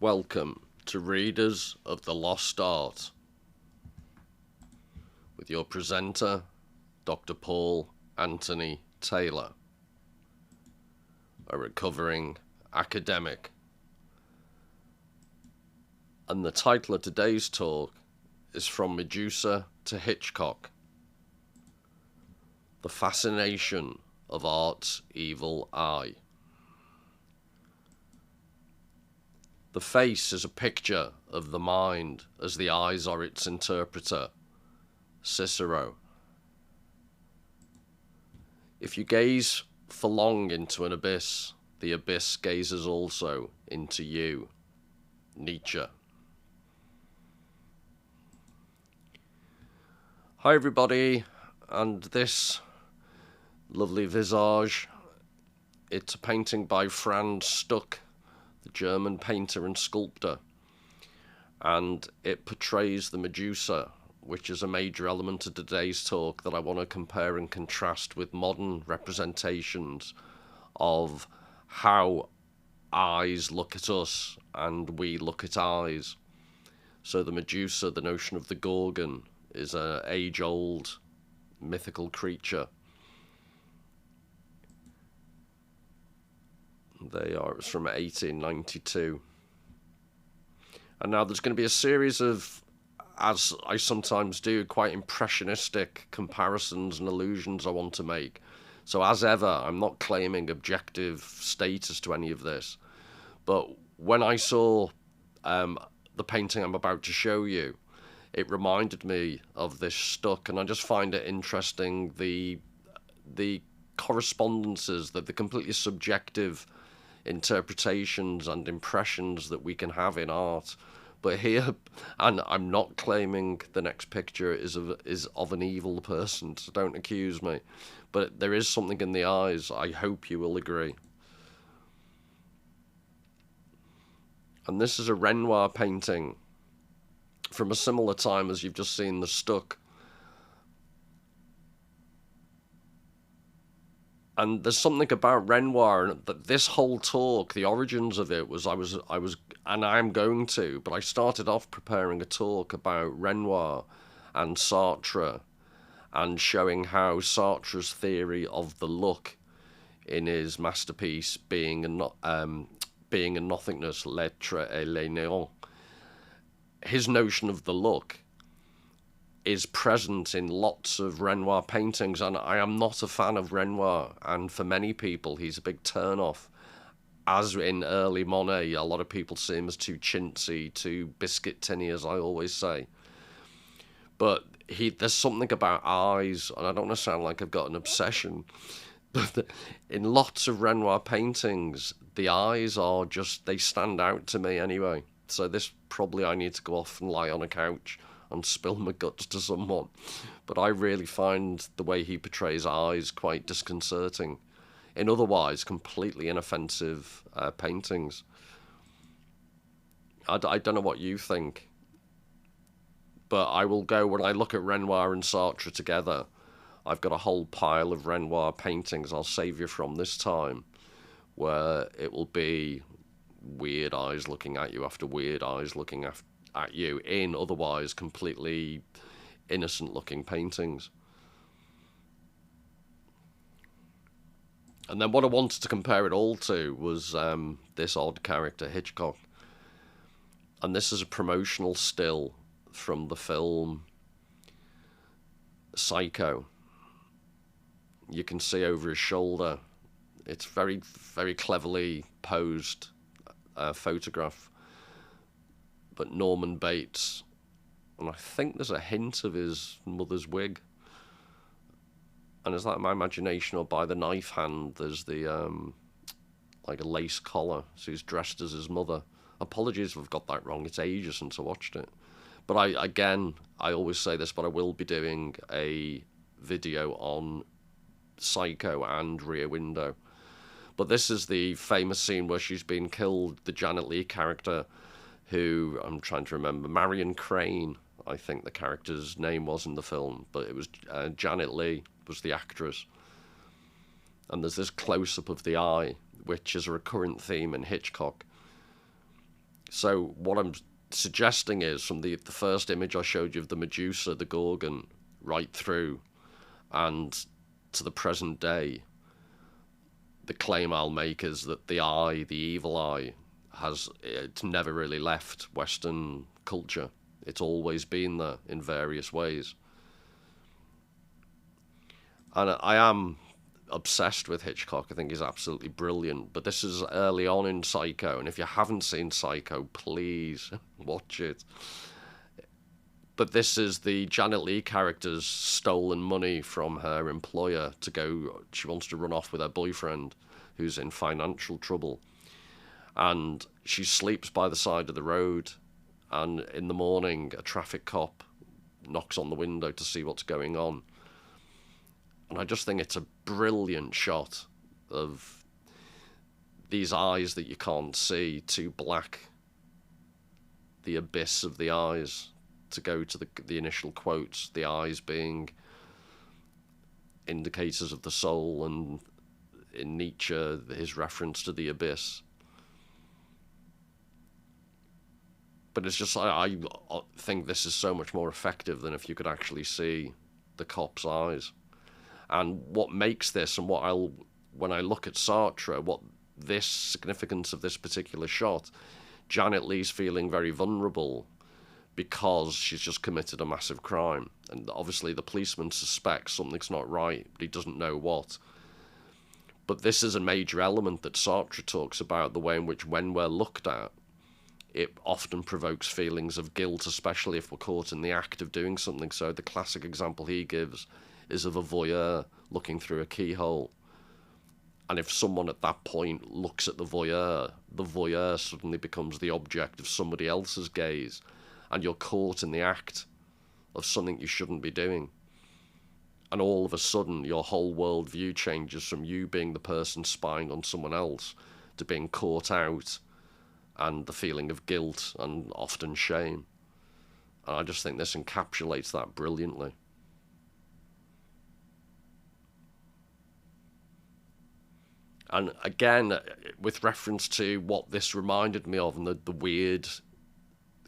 Welcome to Readers of the Lost Art with your presenter, Dr. Paul Anthony Taylor, a recovering academic. And the title of today's talk is From Medusa to Hitchcock: The Fascination of Art's Evil Eye. The face is a picture of the mind as the eyes are its interpreter. Cicero. If you gaze for long into an abyss, the abyss gazes also into you. Nietzsche. Hi everybody, and this lovely visage, it's a painting by Franz Stuck, the German painter and sculptor, and it portrays the Medusa, which is a major element of today's talk that I want to compare and contrast with modern representations of how eyes look at us and we look at eyes. So the Medusa, the notion of the Gorgon, is an age-old mythical creature. It's from 1892. And now there's going to be a series of, as I sometimes do, quite impressionistic comparisons and allusions I want to make. So as ever, I'm not claiming objective status to any of this. But when I saw the painting I'm about to show you, it reminded me of this Stuck, and I just find it interesting, the correspondences, the completely subjective interpretations and impressions that we can have in art. But here, and I'm not claiming the next picture is of an evil person, so don't accuse me, but there is something in the eyes. I hope you will agree. And this is a Renoir painting from a similar time as you've just seen the Stuck. And there's something about Renoir that this whole talk, the origins of it was, I was, and I'm going to, but I started off preparing a talk about Renoir and Sartre, and showing how Sartre's theory of the look in his masterpiece Being and Nothingness, L'Être et le Néant, his notion of the look is present in lots of Renoir paintings, and I am not a fan of Renoir, and for many people he's a big turn-off. As in early Monet, a lot of people see him as too chintzy, too biscuit tinny, as I always say. But there's something about eyes, and I don't want to sound like I've got an obsession, but in lots of Renoir paintings, the eyes are just, they stand out to me anyway. So this, probably I need to go off and lie on a couch and spill my guts to someone. But I really find the way he portrays eyes quite disconcerting in otherwise completely inoffensive paintings. I don't know what you think, but I will go, when I look at Renoir and Sartre together, I've got a whole pile of Renoir paintings I'll save you from this time, where it will be weird eyes looking at you after weird eyes looking at you in otherwise completely innocent looking paintings. And then what I wanted to compare it all to was this odd character, Hitchcock. And this is a promotional still from the film Psycho. You can see over his shoulder, it's very, very cleverly posed photograph. But Norman Bates, and I think there's a hint of his mother's wig. And is that my imagination, or by the knife hand, there's the, like a lace collar, so he's dressed as his mother. Apologies if I've got that wrong, it's ages since I watched it. But I always say this, but I will be doing a video on Psycho and Rear Window. But this is the famous scene where she's been killed, the Janet Leigh character, who, I'm trying to remember, Marion Crane, I think the character's name was in the film, but it was Janet Leigh was the actress. And there's this close-up of the eye, which is a recurrent theme in Hitchcock. So what I'm suggesting is, from the first image I showed you of the Medusa, the Gorgon, right through, and to the present day, the claim I'll make is that the eye, the evil eye, it's never really left Western culture. It's always been there in various ways. And I am obsessed with Hitchcock. I think he's absolutely brilliant. But this is early on in Psycho, and if you haven't seen Psycho, please watch it. But this is the Janet Leigh character's stolen money from her employer to go. She wants to run off with her boyfriend, who's in financial trouble. And she sleeps by the side of the road. And in the morning, a traffic cop knocks on the window to see what's going on. And I just think it's a brilliant shot of these eyes that you can't see, too black, the abyss of the eyes, to go to the initial quotes, the eyes being indicators of the soul, and in Nietzsche, his reference to the abyss. But it's just, I think this is so much more effective than if you could actually see the cop's eyes. And what makes this, and when I look at Sartre, what this significance of this particular shot, Janet Leigh's feeling very vulnerable because she's just committed a massive crime. And obviously the policeman suspects something's not right, but he doesn't know what. But this is a major element that Sartre talks about, the way in which when we're looked at, it often provokes feelings of guilt, especially if we're caught in the act of doing something. So the classic example he gives is of a voyeur looking through a keyhole. And if someone at that point looks at the voyeur suddenly becomes the object of somebody else's gaze, and you're caught in the act of something you shouldn't be doing. And all of a sudden, your whole worldview changes from you being the person spying on someone else to being caught out, and the feeling of guilt and often shame. And I just think this encapsulates that brilliantly. And again, with reference to what this reminded me of, and the weird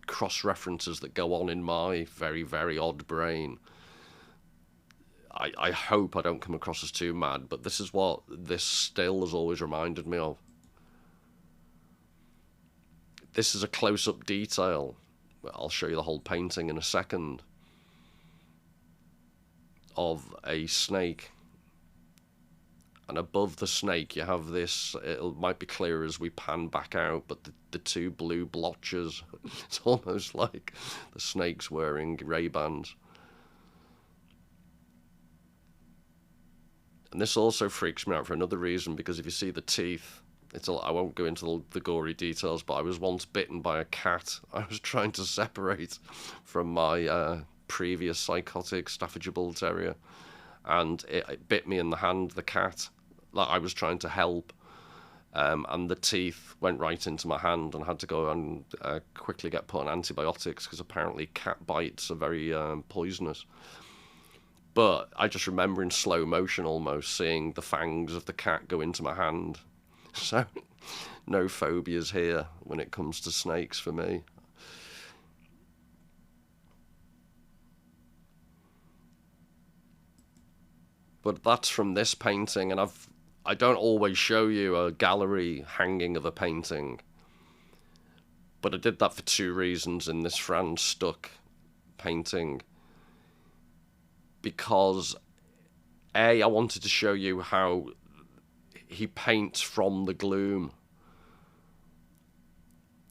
cross-references that go on in my very, very odd brain, I hope I don't come across as too mad, but this is what this still has always reminded me of. This is a close-up detail. I'll show you the whole painting in a second, of a snake. And above the snake, you have this, it might be clearer as we pan back out, but the two blue blotches, it's almost like the snake's wearing Ray-Bans. And this also freaks me out for another reason, because if you see the teeth, I won't go into the gory details, but I was once bitten by a cat. I was trying to separate from my previous psychotic Staffordshire Bull Terrier, and it bit me in the hand, the cat. Like I was trying to help, and the teeth went right into my hand, and I had to go and quickly get put on antibiotics, because apparently cat bites are very poisonous. But I just remember in slow motion almost seeing the fangs of the cat go into my hand. So no phobias here when it comes to snakes for me. But that's from this painting, and I don't always show you a gallery hanging of a painting, but I did that for two reasons in this Franz Stuck painting. Because A, I wanted to show you how he paints from the gloom.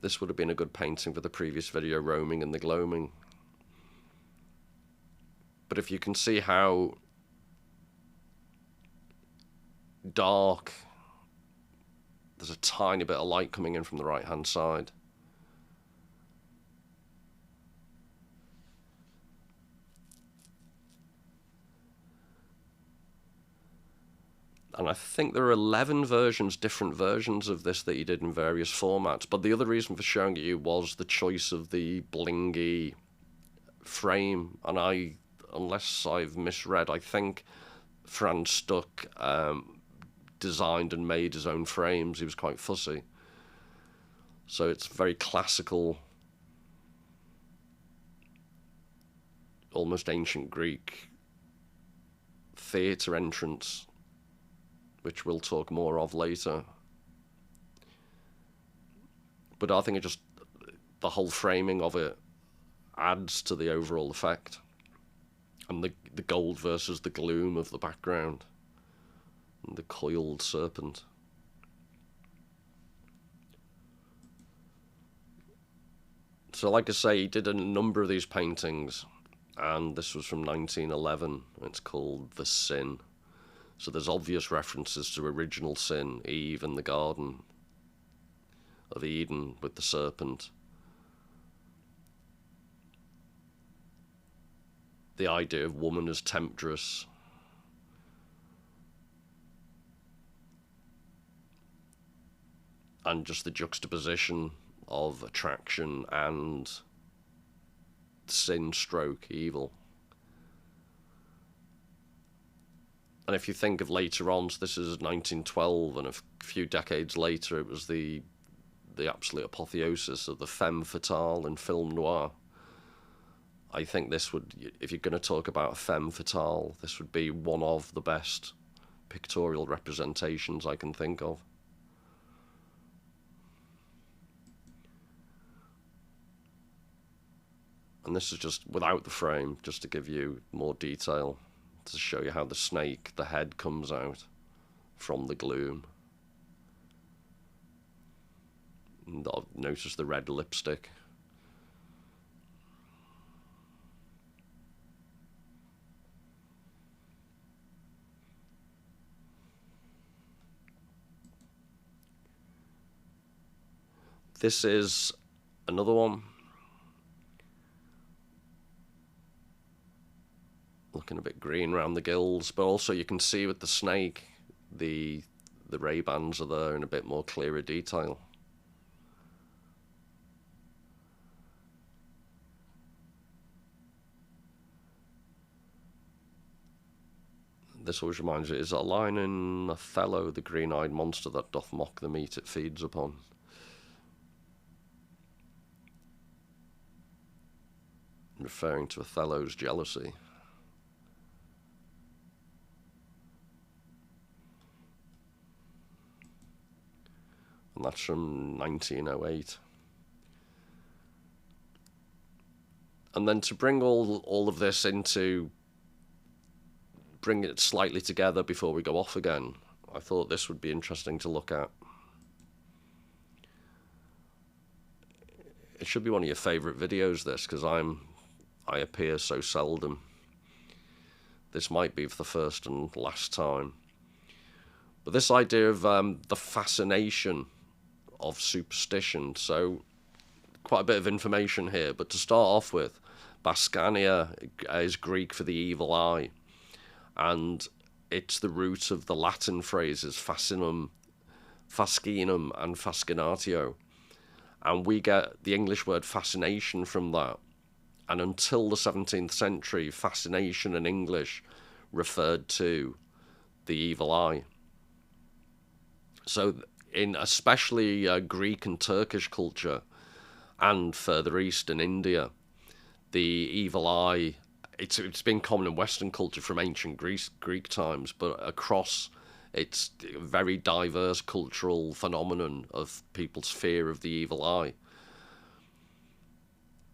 This would have been a good painting for the previous video, Roaming in the Gloaming. But if you can see how dark, there's a tiny bit of light coming in from the right hand side. And I think there are 11 different versions of this that he did in various formats. But the other reason for showing you was the choice of the blingy frame. And unless I've misread, I think Franz Stuck designed and made his own frames. He was quite fussy. So it's very classical, almost ancient Greek theatre entrance, which we'll talk more of later. But I think it just, the whole framing of it adds to the overall effect. And the gold versus the gloom of the background. And the coiled serpent. So like I say, he did a number of these paintings, and this was from 1911. It's called The Sin. So there's obvious references to original sin, Eve in the Garden of Eden with the serpent. The idea of woman as temptress. And just the juxtaposition of attraction and sin stroke evil. And if you think of later on, so this is 1912, and a few decades later it was the absolute apotheosis of the femme fatale in film noir. I think this would, if you're going to talk about a femme fatale, this would be one of the best pictorial representations I can think of. And this is just without the frame, just to give you more detail, to show you how the snake, the head comes out from the gloom. And notice the red lipstick. This is another one. Looking a bit green around the gills, but also you can see with the snake, the Ray-Bans are there in a bit more clearer detail. This always reminds me, is a line in Othello, the green-eyed monster that doth mock the meat it feeds upon. Referring to Othello's jealousy. And that's from 1908. And then to bring all of this into, bring it slightly together before we go off again, I thought this would be interesting to look at. It should be one of your favourite videos, this, because I appear so seldom. This might be for the first and last time. But this idea of the fascination of superstition. So quite a bit of information here, but to start off with, Bascania is Greek for the evil eye, and it's the root of the Latin phrases fascinum, fascinum and fascinatio, and we get the English word fascination from that. And until the 17th century, fascination in English referred to the evil eye. So in especially Greek and Turkish culture, and further east in India, the evil eye, it's been common in Western culture from ancient Greek times, but across it's a very diverse cultural phenomenon of people's fear of the evil eye.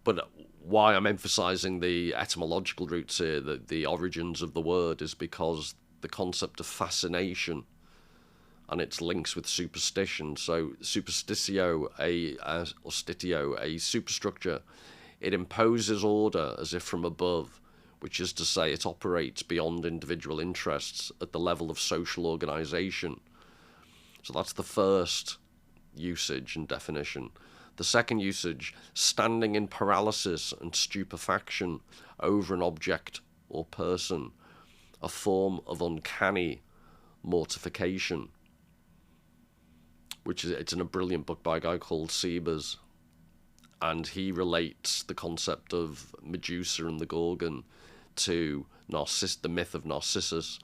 But why I'm emphasizing the etymological roots here, the origins of the word, is because the concept of fascination and its links with superstition. So superstitio, a superstructure, it imposes order as if from above, which is to say it operates beyond individual interests at the level of social organization. So that's the first usage and definition. The second usage, standing in paralysis and stupefaction over an object or person, a form of uncanny mortification, which is, it's in a brilliant book by a guy called Sebers, and he relates the concept of Medusa and the Gorgon to the myth of Narcissus.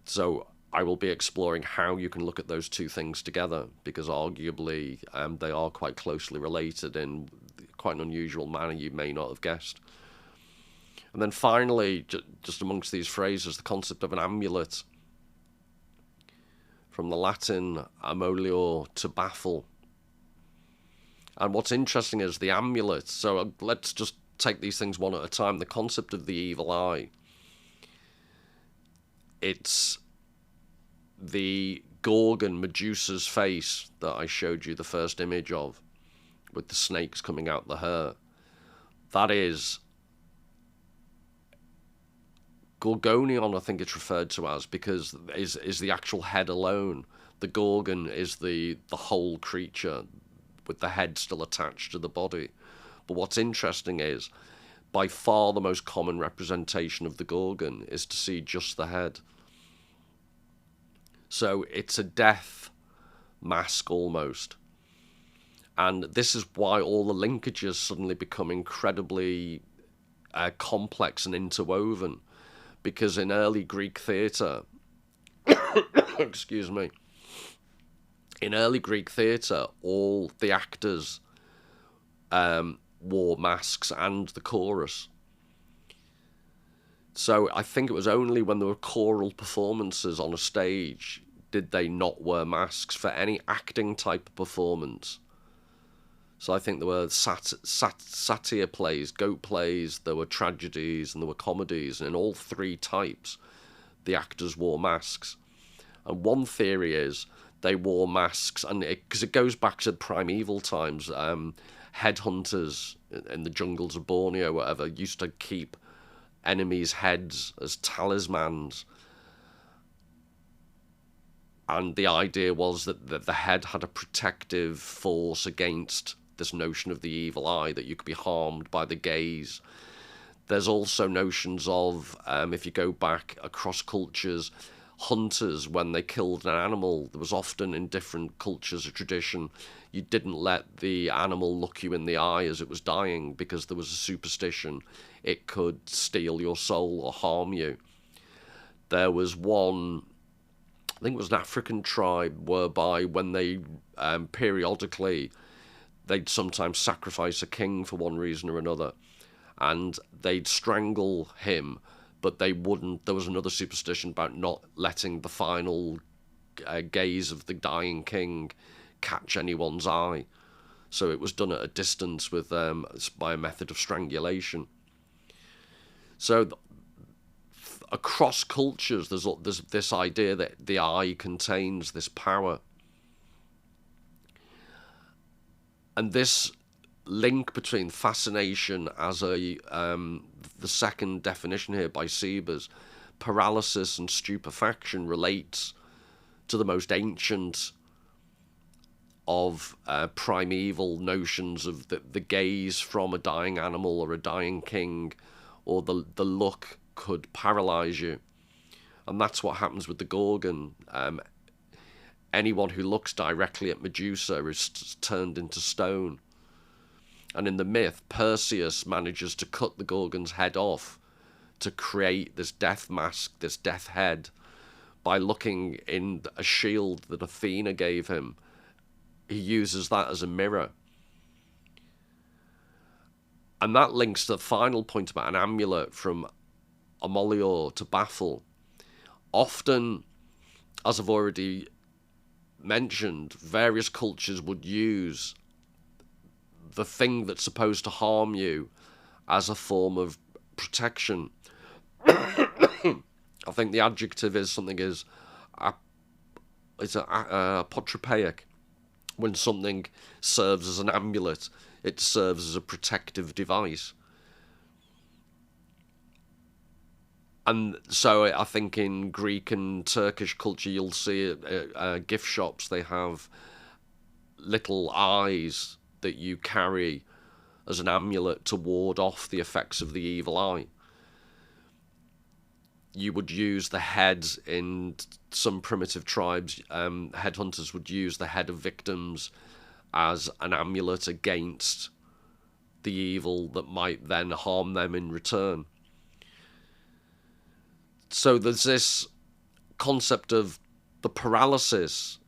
So I will be exploring how you can look at those two things together, because arguably they are quite closely related in quite an unusual manner you may not have guessed. And then finally, just amongst these phrases, the concept of an amulet, from the Latin amolior, to baffle. And what's interesting is the amulet, so let's just take these things one at a time. The concept of the evil eye, it's the Gorgon Medusa's face that I showed you the first image of, with the snakes coming out the hair. That is Gorgonion, I think it's referred to as, because is the actual head alone. The Gorgon is the whole creature, with the head still attached to the body. But what's interesting is, by far the most common representation of the Gorgon is to see just the head. So it's a death mask almost. And this is why all the linkages suddenly become incredibly complex and interwoven. Because in early Greek theatre, excuse me, in early Greek theatre, all the actors wore masks, and the chorus. So I think it was only when there were choral performances on a stage did they not wear masks for any acting type of performance. So I think there were satyr plays, goat plays, there were tragedies, and there were comedies, and in all three types the actors wore masks. And one theory is they wore masks, and because it goes back to primeval times, headhunters in the jungles of Borneo, whatever, used to keep enemies' heads as talismans. And the idea was that the head had a protective force against this notion of the evil eye, that you could be harmed by the gaze. There's also notions of, if you go back across cultures, hunters, when they killed an animal, there was often in different cultures a tradition, you didn't let the animal look you in the eye as it was dying, because there was a superstition it could steal your soul or harm you. There was one, I think it was an African tribe, whereby when they periodically, they'd sometimes sacrifice a king for one reason or another, and they'd strangle him, but they wouldn't. There was another superstition about not letting the final gaze of the dying king catch anyone's eye. So it was done at a distance with by a method of strangulation. So across cultures, there's this idea that the eye contains this power. And this link between fascination as the second definition here by Siebers, paralysis and stupefaction, relates to the most ancient of primeval notions of the gaze from a dying animal or a dying king, or the look could paralyze you. And that's what happens with the Gorgon. Anyone who looks directly at Medusa is turned into stone. And in the myth, Perseus manages to cut the Gorgon's head off to create this death mask, this death head, by looking in a shield that Athena gave him. He uses that as a mirror. And that links to the final point about an amulet, from amolior, to baffle. Often, as I've already mentioned, various cultures would use the thing that's supposed to harm you as a form of protection. I think the adjective is something is apotropaic. When something serves as an amulet, it serves as a protective device. And so I think in Greek and Turkish culture, you'll see gift shops, they have little eyes that you carry as an amulet to ward off the effects of the evil eye. You would use the head in some primitive tribes. Headhunters would use the head of victims as an amulet against the evil that might then harm them in return. So there's this concept of the paralysis,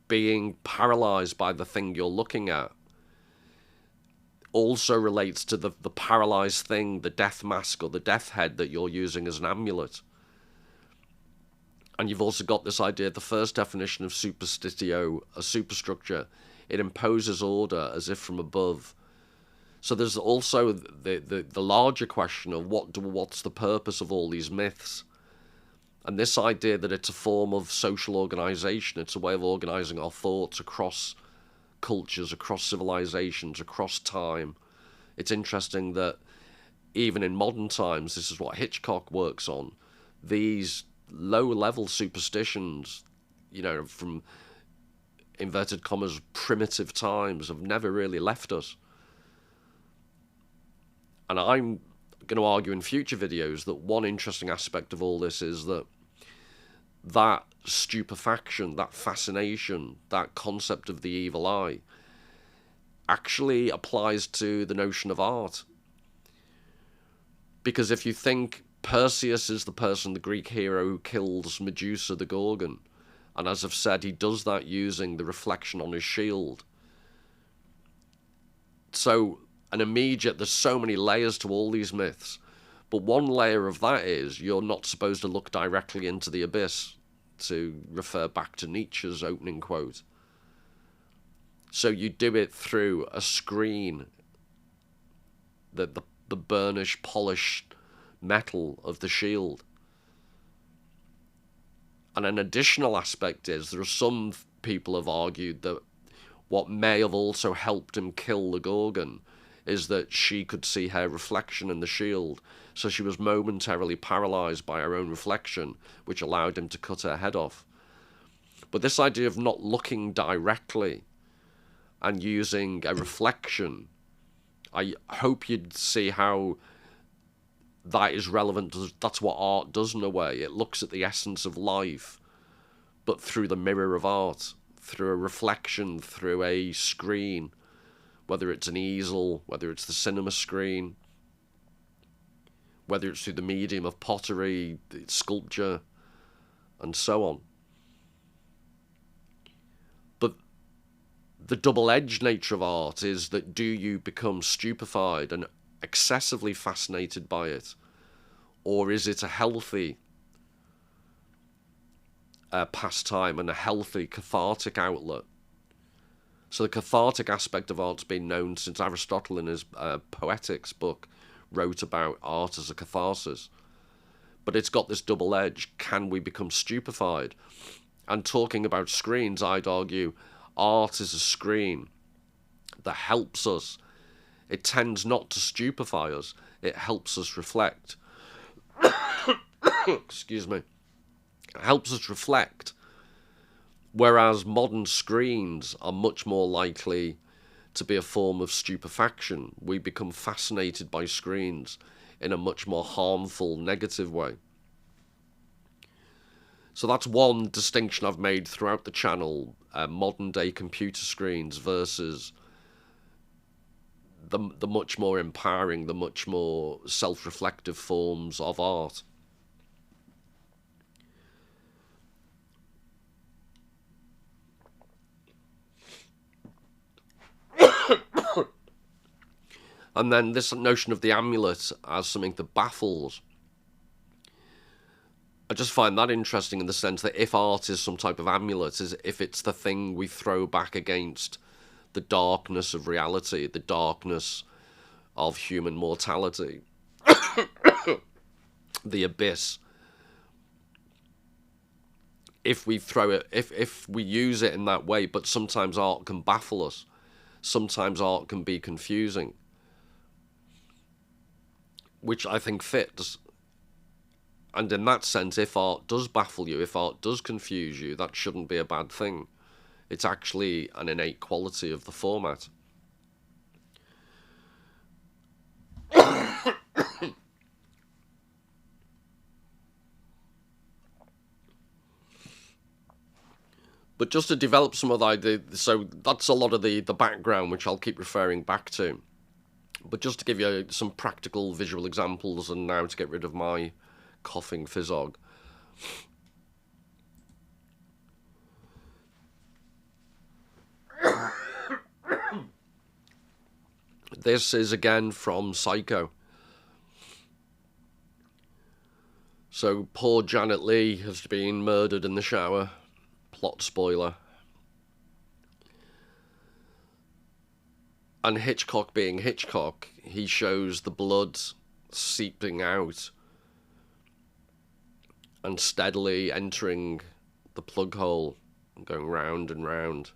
being paralyzed by the thing you're looking at, also relates to the paralyzed thing, the death mask or the death head that you're using as an amulet. And you've also got this idea, the first definition of superstitio, a superstructure, it imposes order as if from above. So there's also the larger question of what's the purpose of all these myths. And this idea that it's a form of social organization, it's a way of organizing our thoughts across cultures, across civilizations, across time. It's interesting that even in modern times, this is what Hitchcock works on, these low-level superstitions, you know, from inverted commas primitive times, have never really left us. And I'm going to argue in future videos that one interesting aspect of all this is that stupefaction, that fascination, that concept of the evil eye actually applies to the notion of art. Because if you think Perseus is the person, the Greek hero, who kills Medusa the Gorgon, and as I've said, he does that using the reflection on his shield. So there's so many layers to all these myths, but one layer of that is you're not supposed to look directly into the abyss, to refer back to Nietzsche's opening quote. So you do it through a screen, the burnished, polished metal of the shield. And an additional aspect is, there are some people have argued that what may have also helped him kill the Gorgon is that she could see her reflection in the shield, so she was momentarily paralyzed by her own reflection, which allowed him to cut her head off. But this idea of not looking directly and using a reflection, I hope you'd see how that is relevant. That's what art does in a way. It looks at the essence of life, but through the mirror of art, through a reflection, through a screen, whether it's an easel, whether it's the cinema screen, whether it's through the medium of pottery, sculpture, and so on. But the double-edged nature of art is that, do you become stupefied and excessively fascinated by it, or is it a healthy pastime and a healthy cathartic outlet? So the cathartic aspect of art's been known since Aristotle, in his Poetics book, wrote about art as a catharsis. But it's got this double edge. Can we become stupefied? And talking about screens, I'd argue art is a screen that helps us. It tends not to stupefy us. It helps us reflect. Excuse me. It helps us reflect. Whereas modern screens are much more likely to be a form of stupefaction. We become fascinated by screens in a much more harmful, negative way. So that's one distinction I've made throughout the channel, modern day computer screens versus the much more empowering, the much more self-reflective forms of art. And then this notion of the amulet as something that baffles. I just find that interesting in the sense that if art is some type of amulet, is if it's the thing we throw back against the darkness of reality, the darkness of human mortality, the abyss. If we throw it, if we use it in that way, but sometimes art can baffle us. Sometimes art can be confusing, which I think fits. And in that sense, if art does baffle you, if art does confuse you, that shouldn't be a bad thing. It's actually an innate quality of the format. But just to develop some of the ideas, so that's a lot of the background, which I'll keep referring back to. But just to give you some practical visual examples, and now to get rid of my coughing fizzog. This is again from Psycho. So poor Janet Leigh has been murdered in the shower. Plot spoiler. And Hitchcock being Hitchcock, he shows the blood seeping out and steadily entering the plug hole and going round and round.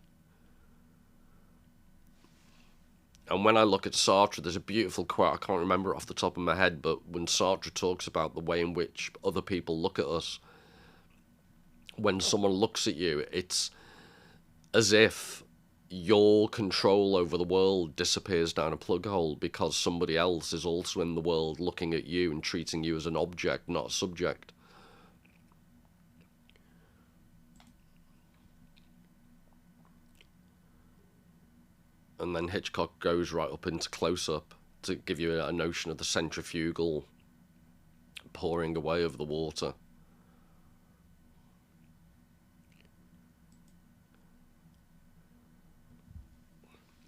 And when I look at Sartre, there's a beautiful quote, I can't remember it off the top of my head, but when Sartre talks about the way in which other people look at us, when someone looks at you, it's as if your control over the world disappears down a plug hole because somebody else is also in the world looking at you and treating you as an object, not a subject. And then Hitchcock goes right up into close-up to give you a notion of the centrifugal pouring away of the water.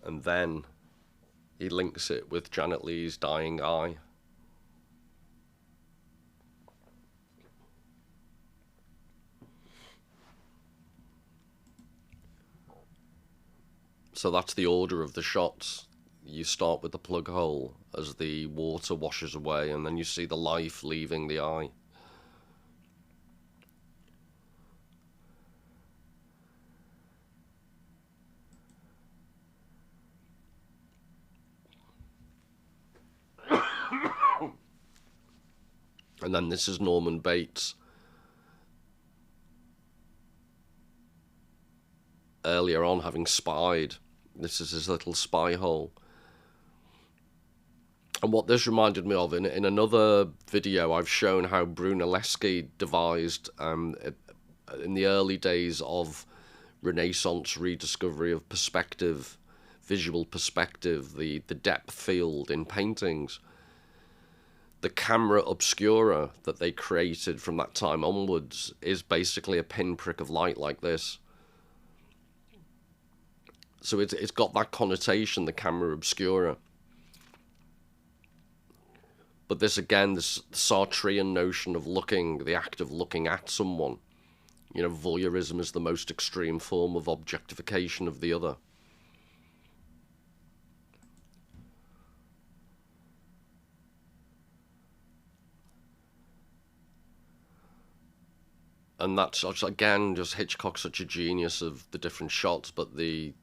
And then he links it with Janet Leigh's dying eye. So that's the order of the shots. You start with the plug hole as the water washes away, and then you see the life leaving the eye. And then this is Norman Bates. Earlier on, having spied. This is his little spy hole. And what this reminded me of, in another video, I've shown how Brunelleschi devised, in the early days of Renaissance rediscovery of perspective, visual perspective, the depth field in paintings. The camera obscura that they created from that time onwards is basically a pinprick of light like this. So it's got that connotation, the camera obscura. But this, again, this Sartrean notion of looking, the act of looking at someone. You know, voyeurism is the most extreme form of objectification of the other. And that's, again, just Hitchcock, such a genius of the different shots, but the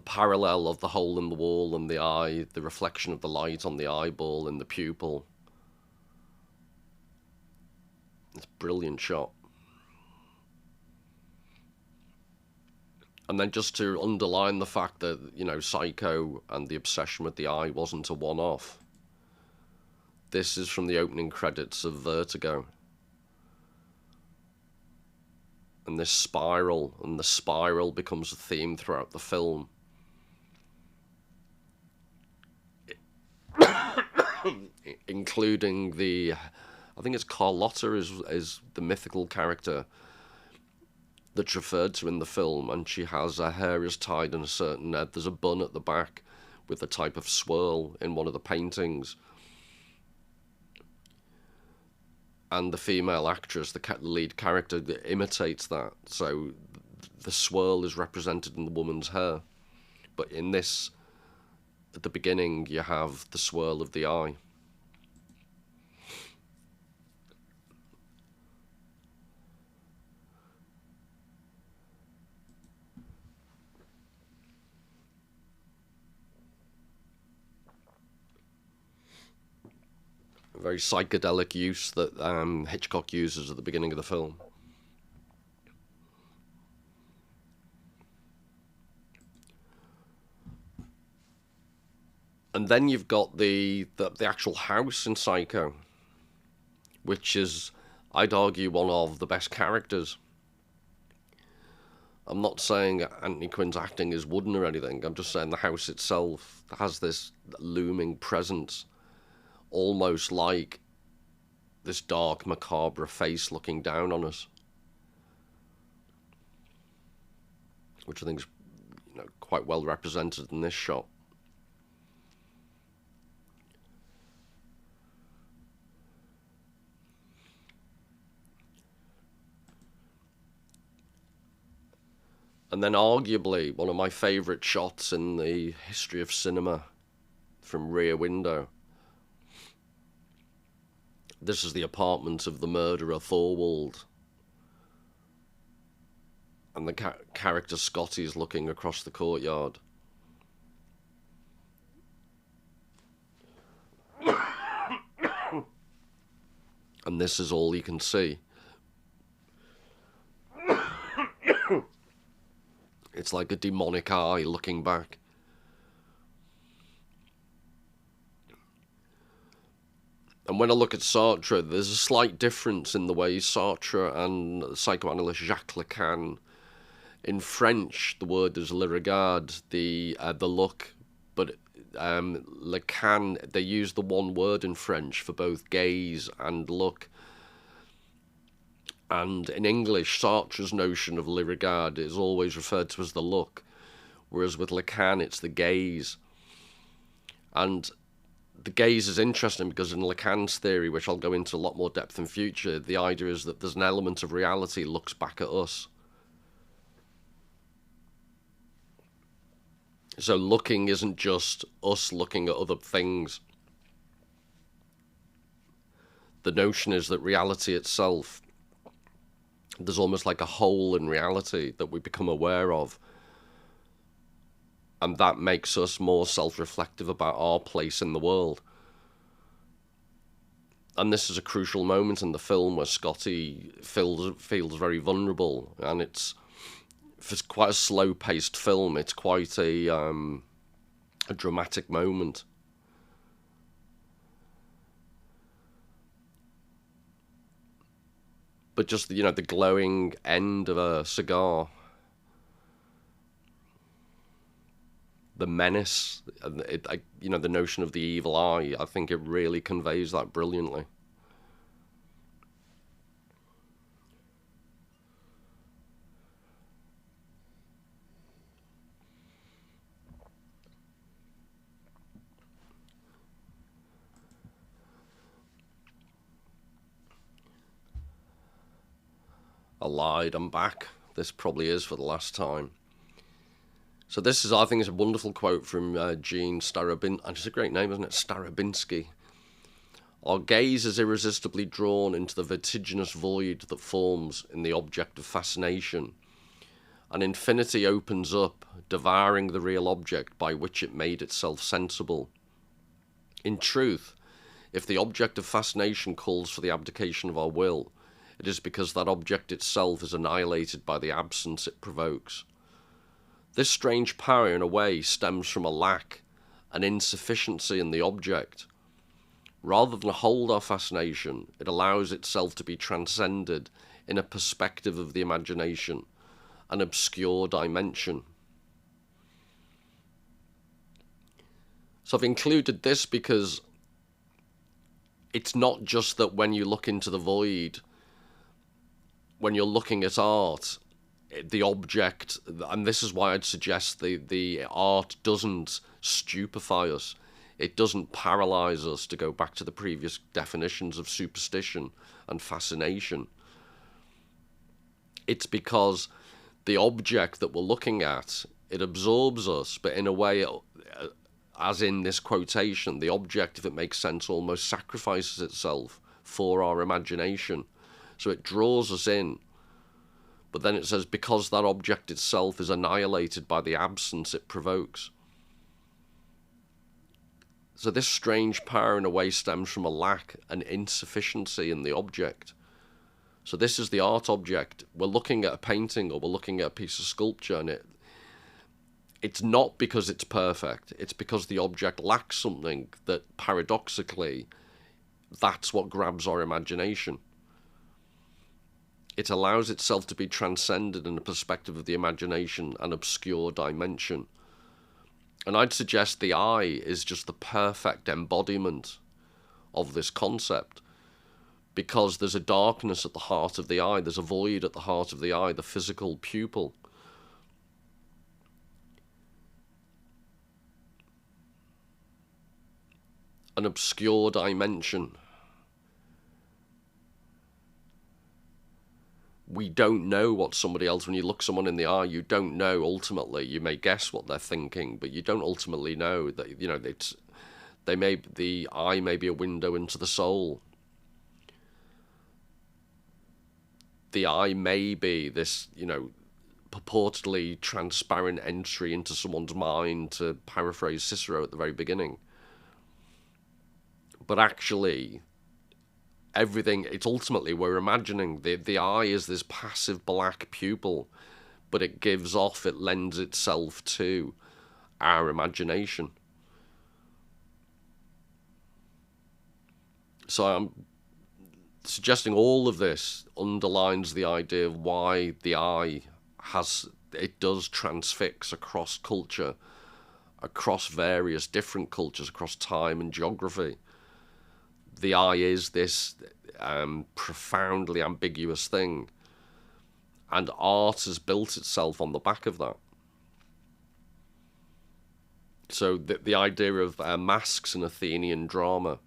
parallel of the hole in the wall and the eye, the reflection of the light on the eyeball and the pupil. It's a brilliant shot. And then just to underline the fact that, you know, Psycho and the obsession with the eye wasn't a one-off. This is from the opening credits of Vertigo. And this spiral, and the spiral becomes a theme throughout the film. Including the, I think it's Carlotta is the mythical character that's referred to in the film, and she has, her hair is tied in a certain, there's a bun at the back with a type of swirl in one of the paintings. And the female actress, the lead character, imitates that. So the swirl is represented in the woman's hair. But in this, at the beginning, you have the swirl of the eye. A very psychedelic use that Hitchcock uses at the beginning of the film. And then you've got the actual house in Psycho, which is, I'd argue, one of the best characters. I'm not saying Anthony Quinn's acting is wooden or anything. I'm just saying the house itself has this looming presence, almost like this dark, macabre face looking down on us, which I think is, you know, quite well represented in this shot. And then arguably one of my favourite shots in the history of cinema, from Rear Window. This is the apartment of the murderer Thorwald. And the character Scotty is looking across the courtyard. And this is all he can see. It's like a demonic eye looking back. And when I look at Sartre, there's a slight difference in the way Sartre and psychoanalyst Jacques Lacan. In French, the word is le regard, the look, but Lacan, they use the one word in French for both gaze and look. And in English, Sartre's notion of le regard is always referred to as the look, whereas with Lacan, it's the gaze. And the gaze is interesting because in Lacan's theory, which I'll go into a lot more depth in future, the idea is that there's an element of reality that looks back at us. So looking isn't just us looking at other things. The notion is that reality itself, there's almost like a hole in reality that we become aware of. And that makes us more self-reflective about our place in the world. And this is a crucial moment in the film where Scotty feels very vulnerable. And it's quite a slow-paced film. It's quite a dramatic moment. But just, the glowing end of a cigar, the menace, the notion of the evil eye, I think it really conveys that brilliantly. I lied, I'm back. This probably is for the last time. So this is, I think, is a wonderful quote from Gene Starobin, and it's a great name, isn't it? Starobinsky. Our gaze is irresistibly drawn into the vertiginous void that forms in the object of fascination. An infinity opens up, devouring the real object by which it made itself sensible. In truth, if the object of fascination calls for the abdication of our will, it is because that object itself is annihilated by the absence it provokes. This strange power, in a way, stems from a lack, an insufficiency in the object. Rather than hold our fascination, it allows itself to be transcended in a perspective of the imagination, an obscure dimension. So I've included this because it's not just that when you look into the void, when you're looking at art, the object, and this is why I'd suggest the art doesn't stupefy us. It doesn't paralyze us, to go back to the previous definitions of superstition and fascination. It's because the object that we're looking at, it absorbs us, but in a way, as in this quotation, the object, if it makes sense, almost sacrifices itself for our imagination. So it draws us in. But then it says, because that object itself is annihilated by the absence it provokes. So this strange power, in a way, stems from a lack, an insufficiency in the object. So this is the art object. We're looking at a painting or we're looking at a piece of sculpture, and it's not because it's perfect. It's because the object lacks something that, paradoxically, that's what grabs our imagination. It allows itself to be transcended in the perspective of the imagination, an obscure dimension. And I'd suggest the eye is just the perfect embodiment of this concept, because there's a darkness at the heart of the eye, there's a void at the heart of the eye, the physical pupil. An obscure dimension we don't know what somebody else, when you look someone in the eye, you don't know ultimately. You may guess what they're thinking, but you don't ultimately know that, you know, the eye may be a window into the soul. The eye may be this, you know, purportedly transparent entry into someone's mind, to paraphrase Cicero at the very beginning. But actually, everything, it's ultimately, we're imagining the eye is this passive black pupil, but it lends itself to our imagination. So I'm suggesting all of this underlines the idea of why the eye does transfix across culture, across various different cultures, across time and geography. The eye is this profoundly ambiguous thing, and art has built itself on the back of that. So the idea of masks in Athenian drama,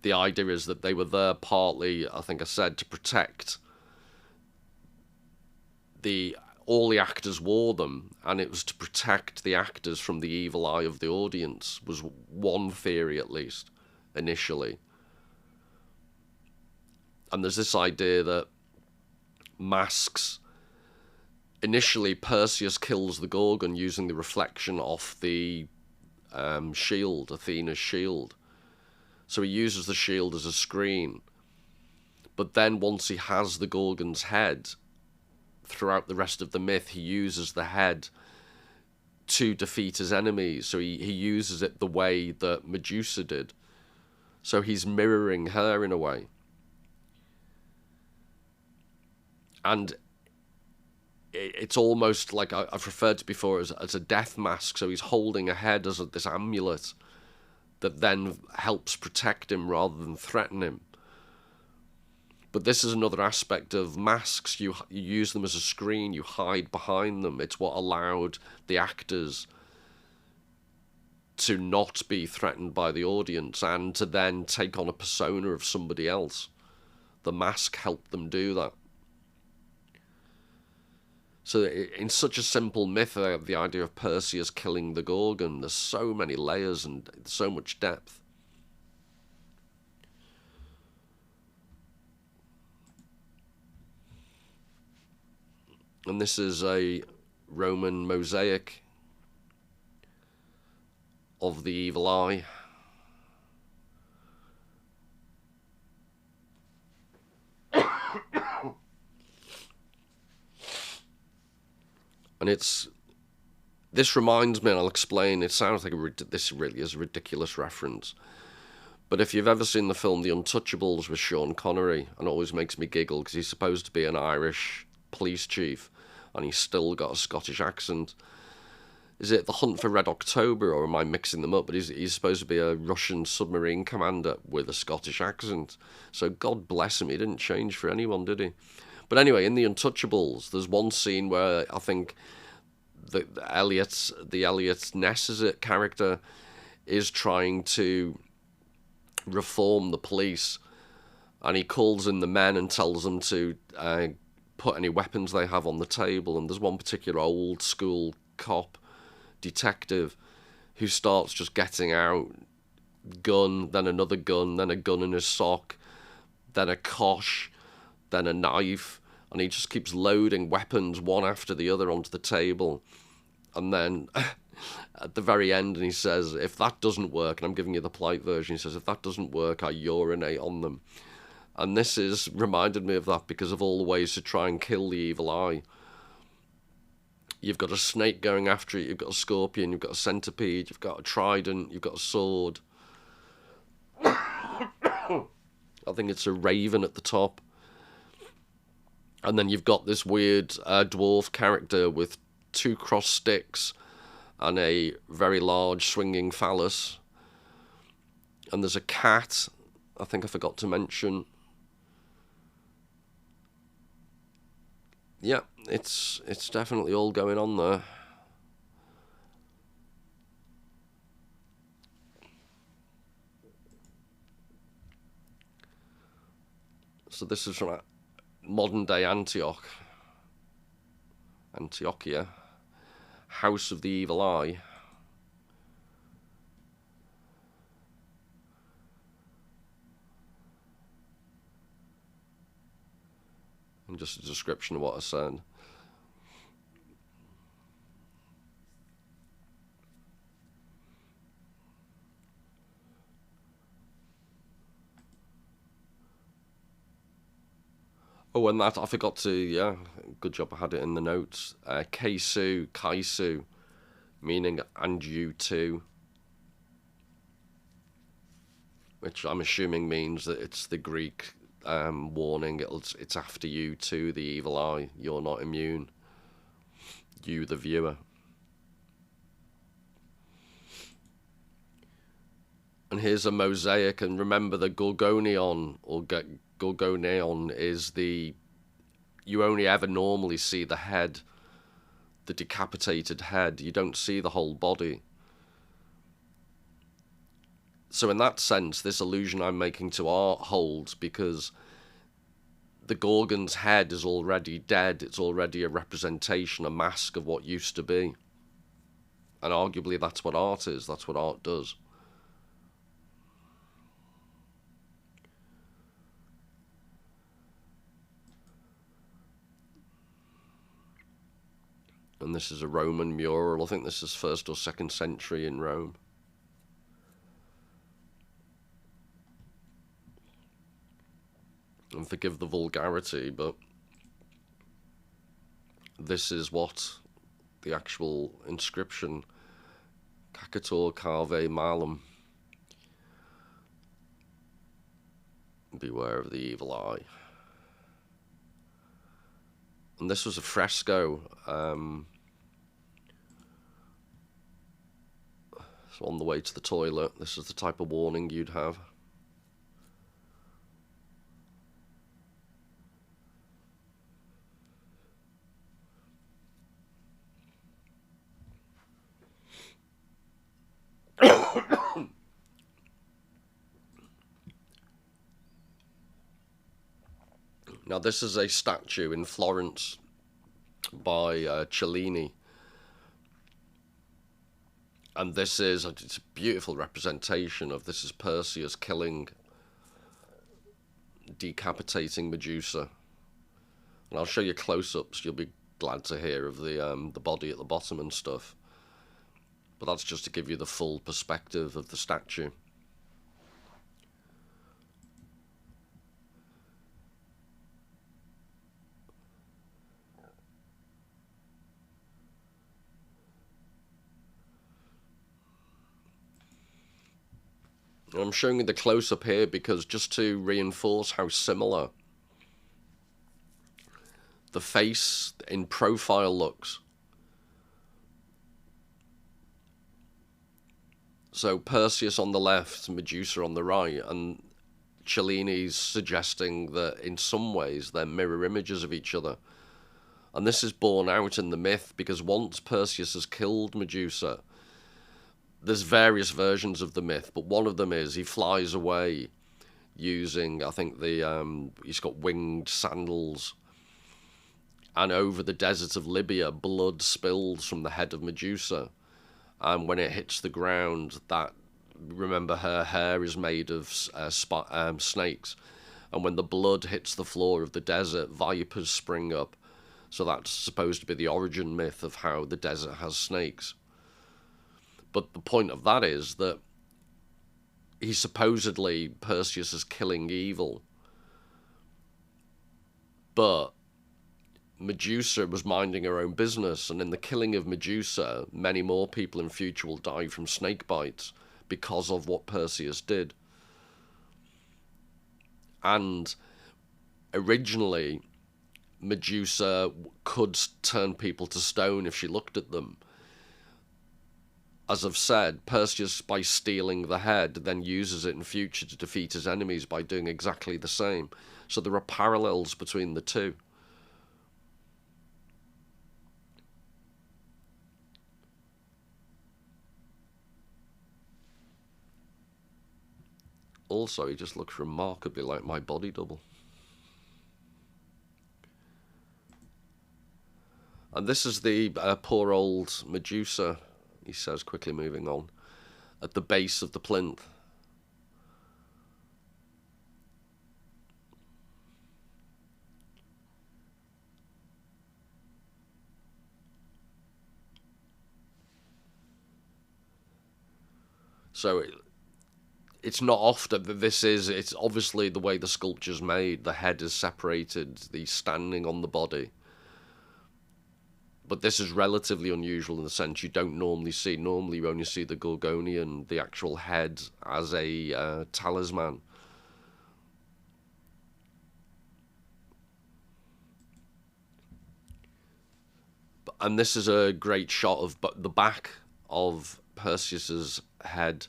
the idea is that they were there partly, I think I said, to protect all the actors wore them, and it was to protect the actors from the evil eye of the audience, was one theory at least, initially. And there's this idea that masks, initially Perseus kills the Gorgon using the reflection off the shield, Athena's shield. So he uses the shield as a screen. But then once he has the Gorgon's head, throughout the rest of the myth, he uses the head to defeat his enemies. So he uses it the way that Medusa did. So he's mirroring her in a way. And it's almost like I've referred to before as a death mask. So he's holding a head as this amulet that then helps protect him rather than threaten him. But this is another aspect of masks. You use them as a screen, you hide behind them. It's what allowed the actors to not be threatened by the audience and to then take on a persona of somebody else. The mask helped them do that. So in such a simple myth, the idea of Perseus killing the Gorgon, there's so many layers and so much depth. And this is a Roman mosaic of the evil eye. And this reminds me, and I'll explain, it sounds like this really is a ridiculous reference. But if you've ever seen the film The Untouchables with Sean Connery, and it always makes me giggle because he's supposed to be an Irish police chief, and he's still got a Scottish accent. Is it The Hunt for Red October, or am I mixing them up? But he's supposed to be a Russian submarine commander with a Scottish accent. So God bless him, he didn't change for anyone, did he? But anyway, in The Untouchables, there's one scene where I think the Elliot Ness character is trying to reform the police, and he calls in the men and tells them to put any weapons they have on the table. And there's one particular old school cop detective who starts just getting out gun, then another gun, then a gun in his sock, then a kosh, then a knife, and he just keeps loading weapons one after the other onto the table. And then at the very end, and he says, if that doesn't work, and I'm giving you the polite version, he says, if that doesn't work, I urinate on them. And this is reminded me of that because of all the ways to try and kill the evil eye. You've got a snake going after it, you've got a scorpion, you've got a centipede, you've got a trident, you've got a sword. I think it's a raven at the top. And then you've got this weird dwarf character with 2 cross sticks and a very large swinging phallus. And there's a cat, I think I forgot to mention. Yeah, it's definitely all going on there. So this is from modern-day Antiochia, House of the Evil Eye. And just a description of what I said. Oh, and that, I forgot to, yeah, good job I had it in the notes. Kaisu, meaning and you too. Which I'm assuming means that it's the Greek warning, it's after you too, the evil eye. You're not immune. You, the viewer. And here's a mosaic, and remember the Gorgonion, or Gorgonion, is the... You only ever normally see the head, the decapitated head. You don't see the whole body. So in that sense, this allusion I'm making to art holds, because the Gorgon's head is already dead. It's already a representation, a mask of what used to be. And arguably that's what art is. That's what art does. And this is a Roman mural. I think this is 1st or 2nd century in Rome. And forgive the vulgarity, but this is what the actual inscription, Cacator Cave Malum, beware of the evil eye. And this was a fresco, so on the way to the toilet, this is the type of warning you'd have. Now this is a statue in Florence by Cellini, and this is it's a beautiful representation of, this is Perseus decapitating Medusa. And I'll show you close-ups. You'll be glad to hear of the body at the bottom and stuff. But that's just to give you the full perspective of the statue. And I'm showing you the close-up here because just to reinforce how similar the face in profile looks. So Perseus on the left, Medusa on the right, and Cellini's suggesting that in some ways they're mirror images of each other. And this is borne out in the myth, because once Perseus has killed Medusa, there's various versions of the myth, but one of them is he flies away using, I think, he's got winged sandals, and over the desert of Libya, blood spills from the head of Medusa. And when it hits the ground, remember, her hair is made of snakes. And when the blood hits the floor of the desert, vipers spring up. So that's supposed to be the origin myth of how the desert has snakes. But the point of that is that Perseus is killing evil. But Medusa was minding her own business, and in the killing of Medusa, many more people in future will die from snake bites because of what Perseus did. And originally, Medusa could turn people to stone if she looked at them. As I've said, Perseus, by stealing the head, then uses it in future to defeat his enemies by doing exactly the same. So there are parallels between the two. Also, he just looks remarkably like my body double. And this is the poor old Medusa, he says, quickly moving on, at the base of the plinth. So it's not often that it's obviously the way the sculpture's made. The head is separated, the standing on the body. But this is relatively unusual in the sense you don't normally see. Normally you only see the Gorgonian, the actual head, as a talisman. And this is a great shot of the back of Perseus's head.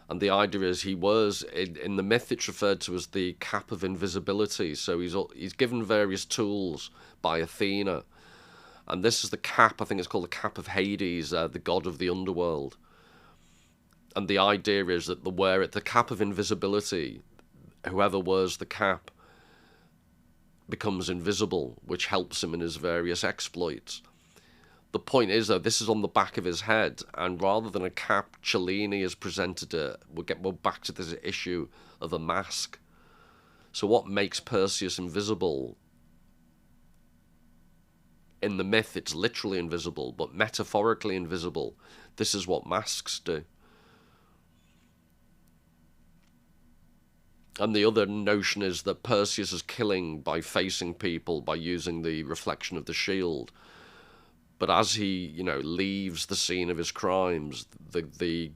And the idea is he was, in the myth, it's referred to as the cap of invisibility. So he's given various tools by Athena. And this is the cap, I think it's called the cap of Hades, the god of the underworld. And the idea is that the cap of invisibility, whoever wears the cap becomes invisible, which helps him in his various exploits. The point is, though, this is on the back of his head, and rather than a cap, Cellini has presented we're back to this issue of a mask. So what makes Perseus invisible? In the myth, it's literally invisible, but metaphorically invisible. This is what masks do. And the other notion is that Perseus is killing by facing people, by using the reflection of the shield. But as he, leaves the scene of his crimes, the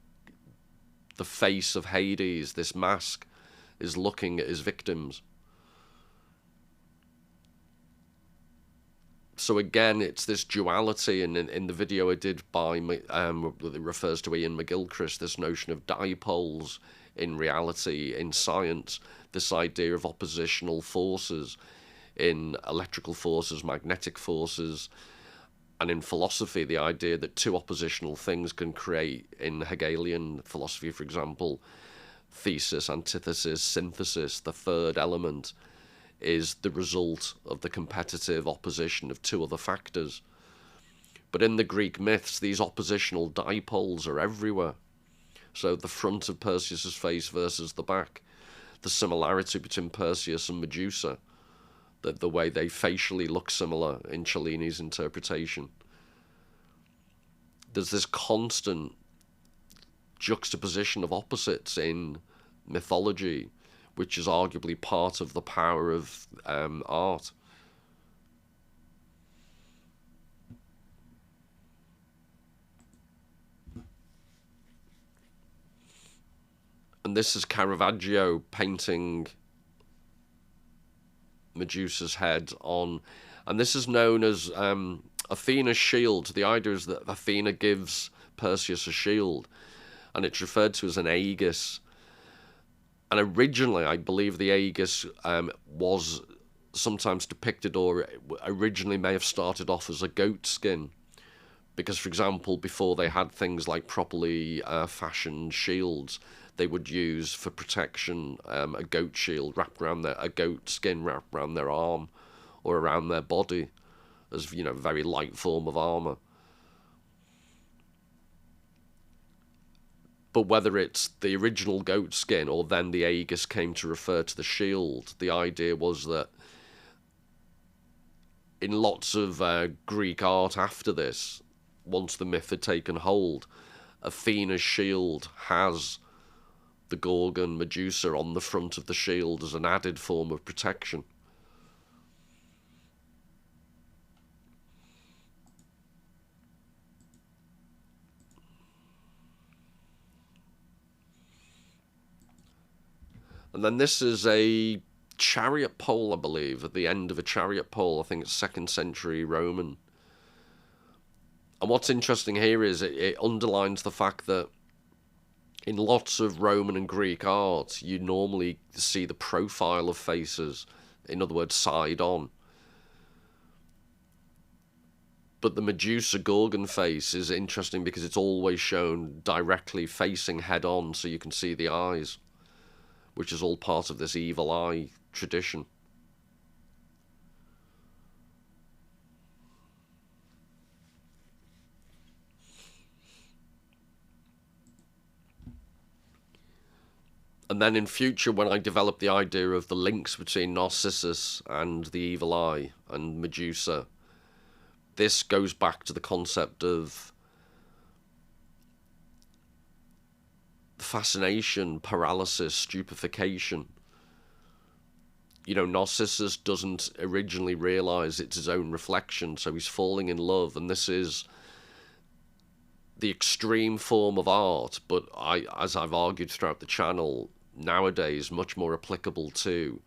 face of Hades, this mask, is looking at his victims. So again, it's this duality, and in the video I did it refers to Ian McGilchrist, this notion of dipoles in reality, in science, this idea of oppositional forces, in electrical forces, magnetic forces, and in philosophy, the idea that two oppositional things can create, in Hegelian philosophy, for example, thesis, antithesis, synthesis, the third element, is the result of the competitive opposition of two other factors. But in the Greek myths, these oppositional dipoles are everywhere. So the front of Perseus's face versus the back, the similarity between Perseus and Medusa, the way they facially look similar in Cellini's interpretation. There's this constant juxtaposition of opposites in mythology, which is arguably part of the power of art. And this is Caravaggio painting Medusa's head on, and this is known as Athena's shield. The idea is that Athena gives Perseus a shield, and it's referred to as an aegis. And originally, I believe the aegis was sometimes depicted, or originally may have started off as a goat skin. Because, for example, before they had things like properly fashioned shields, they would use for protection a goat shield a goat skin wrapped around their arm or around their body as, very light form of armor. But whether it's the original goat skin or then the aegis came to refer to the shield, the idea was that in lots of Greek art after this, once the myth had taken hold, Athena's shield has the Gorgon Medusa on the front of the shield as an added form of protection. And then this is a chariot pole, I believe, at the end of a chariot pole. I think it's 2nd century Roman. And what's interesting here is it underlines the fact that in lots of Roman and Greek art, you normally see the profile of faces, in other words, side on. But the Medusa Gorgon face is interesting because it's always shown directly facing head on, so you can see the eyes, which is all part of this evil eye tradition. And then in future, when I develop the idea of the links between Narcissus and the evil eye and Medusa, this goes back to the concept of fascination, paralysis, stupefaction. You know, Narcissus doesn't originally realize it's his own reflection, so he's falling in love, and this is the extreme form of art, but as I've argued throughout the channel, nowadays much more applicable to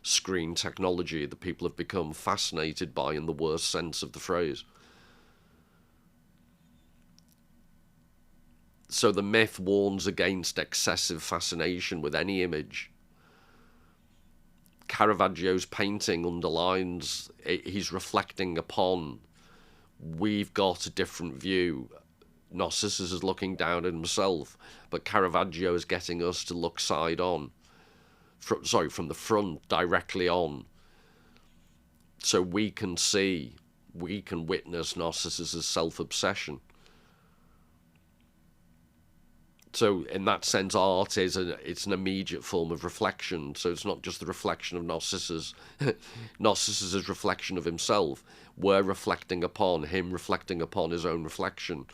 screen technology that people have become fascinated by in the worst sense of the phrase. So the myth warns against excessive fascination with any image. Caravaggio's painting underlines he's reflecting upon, we've got a different view. Narcissus is looking down at himself, but Caravaggio is getting us to look side on. From the front, directly on. So we can see, we can witness Narcissus's self-obsession. So in that sense, art is it's an immediate form of reflection. So it's not just the reflection of Narcissus, Narcissus's reflection of himself. We're reflecting upon him, reflecting upon his own reflection.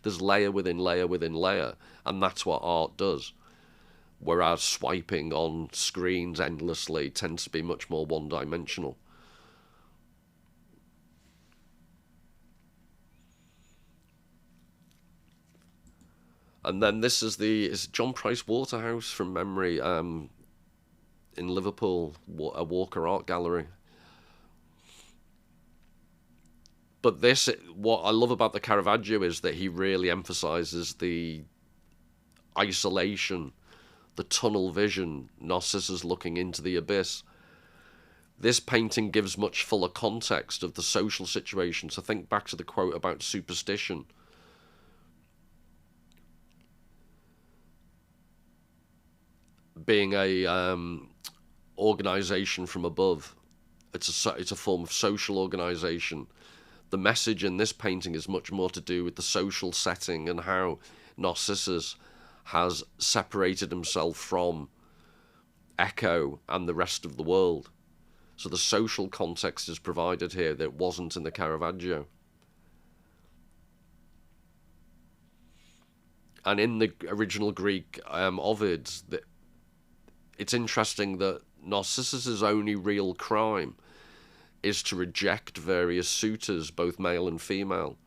There's layer within layer within layer, and that's what art does. Whereas swiping on screens endlessly tends to be much more one-dimensional. And then this is it's John Price Waterhouse from memory, in Liverpool, a Walker Art Gallery. But what I love about the Caravaggio is that he really emphasizes the isolation, the tunnel vision, Narcissus looking into the abyss. This painting gives much fuller context of the social situation. So think back to the quote about superstition. Being a organization from above, it's a form of social organization. The message in this painting is much more to do with the social setting and how Narcissus has separated himself from Echo and the rest of the world. So the social context is provided here that wasn't in the Caravaggio. And in the original Greek Ovid, it's interesting that Narcissus's only real crime is to reject various suitors, both male and female.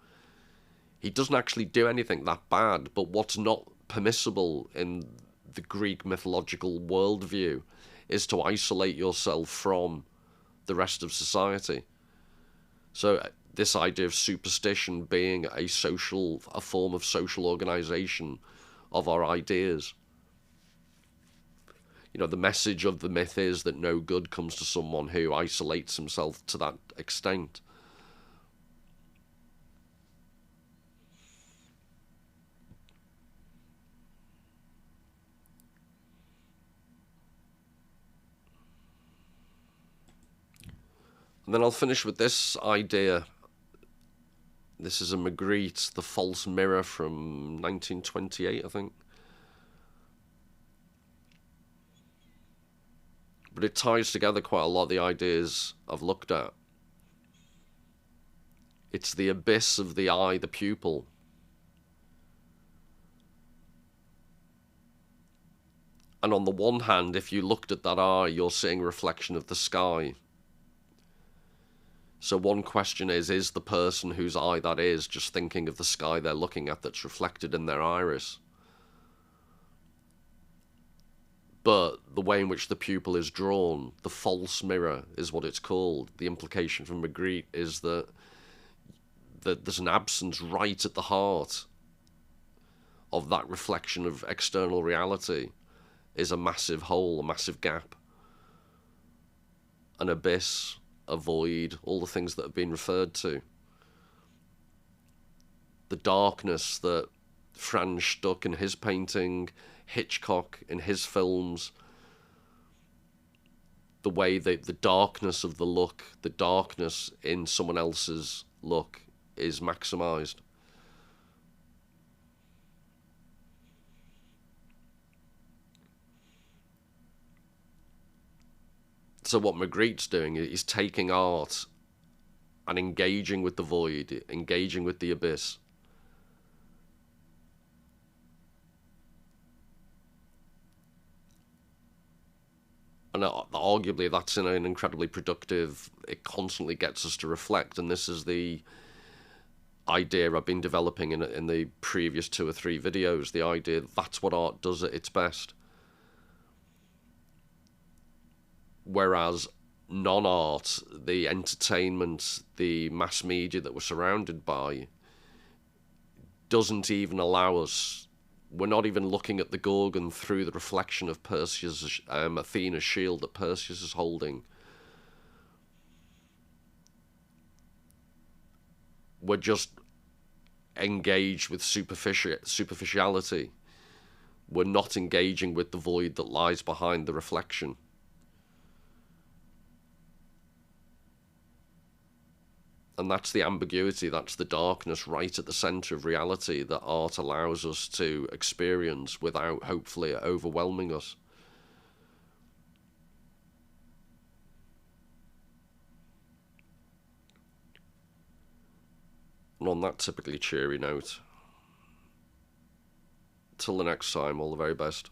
He doesn't actually do anything that bad, but what's not permissible in the Greek mythological worldview is to isolate yourself from the rest of society. So this idea of superstition being a form of social organization of our ideas. You know, the message of the myth is that no good comes to someone who isolates himself to that extent. And then I'll finish with this idea. This is a Magritte, The False Mirror from 1928, I think. But it ties together quite a lot of the ideas I've looked at. It's the abyss of the eye, the pupil. And on the one hand, if you looked at that eye, you're seeing a reflection of the sky. So one question is the person whose eye that is just thinking of the sky they're looking at that's reflected in their iris? But the way in which the pupil is drawn, the false mirror is what it's called. The implication from Magritte is that there's an absence right at the heart of that reflection of external reality, is a massive hole, a massive gap, an abyss, a void, all the things that have been referred to. The darkness that Franz Stuck in his painting, Hitchcock in his films, the way that the darkness of the look, the darkness in someone else's look is maximized. So what Magritte's doing is taking art and engaging with the void, engaging with the abyss. And arguably that's an incredibly productive, it constantly gets us to reflect, and this is the idea I've been developing in the previous 2 or 3 videos, the idea that's what art does at its best. Whereas non-art, the entertainment, the mass media that we're surrounded by, doesn't even allow us, we're not even looking at the Gorgon through the reflection of Perseus, Athena's shield that Perseus is holding. We're just engaged with superficiality. We're not engaging with the void that lies behind the reflection. And that's the ambiguity, that's the darkness right at the centre of reality that art allows us to experience without hopefully overwhelming us. And on that typically cheery note, till the next time, all the very best.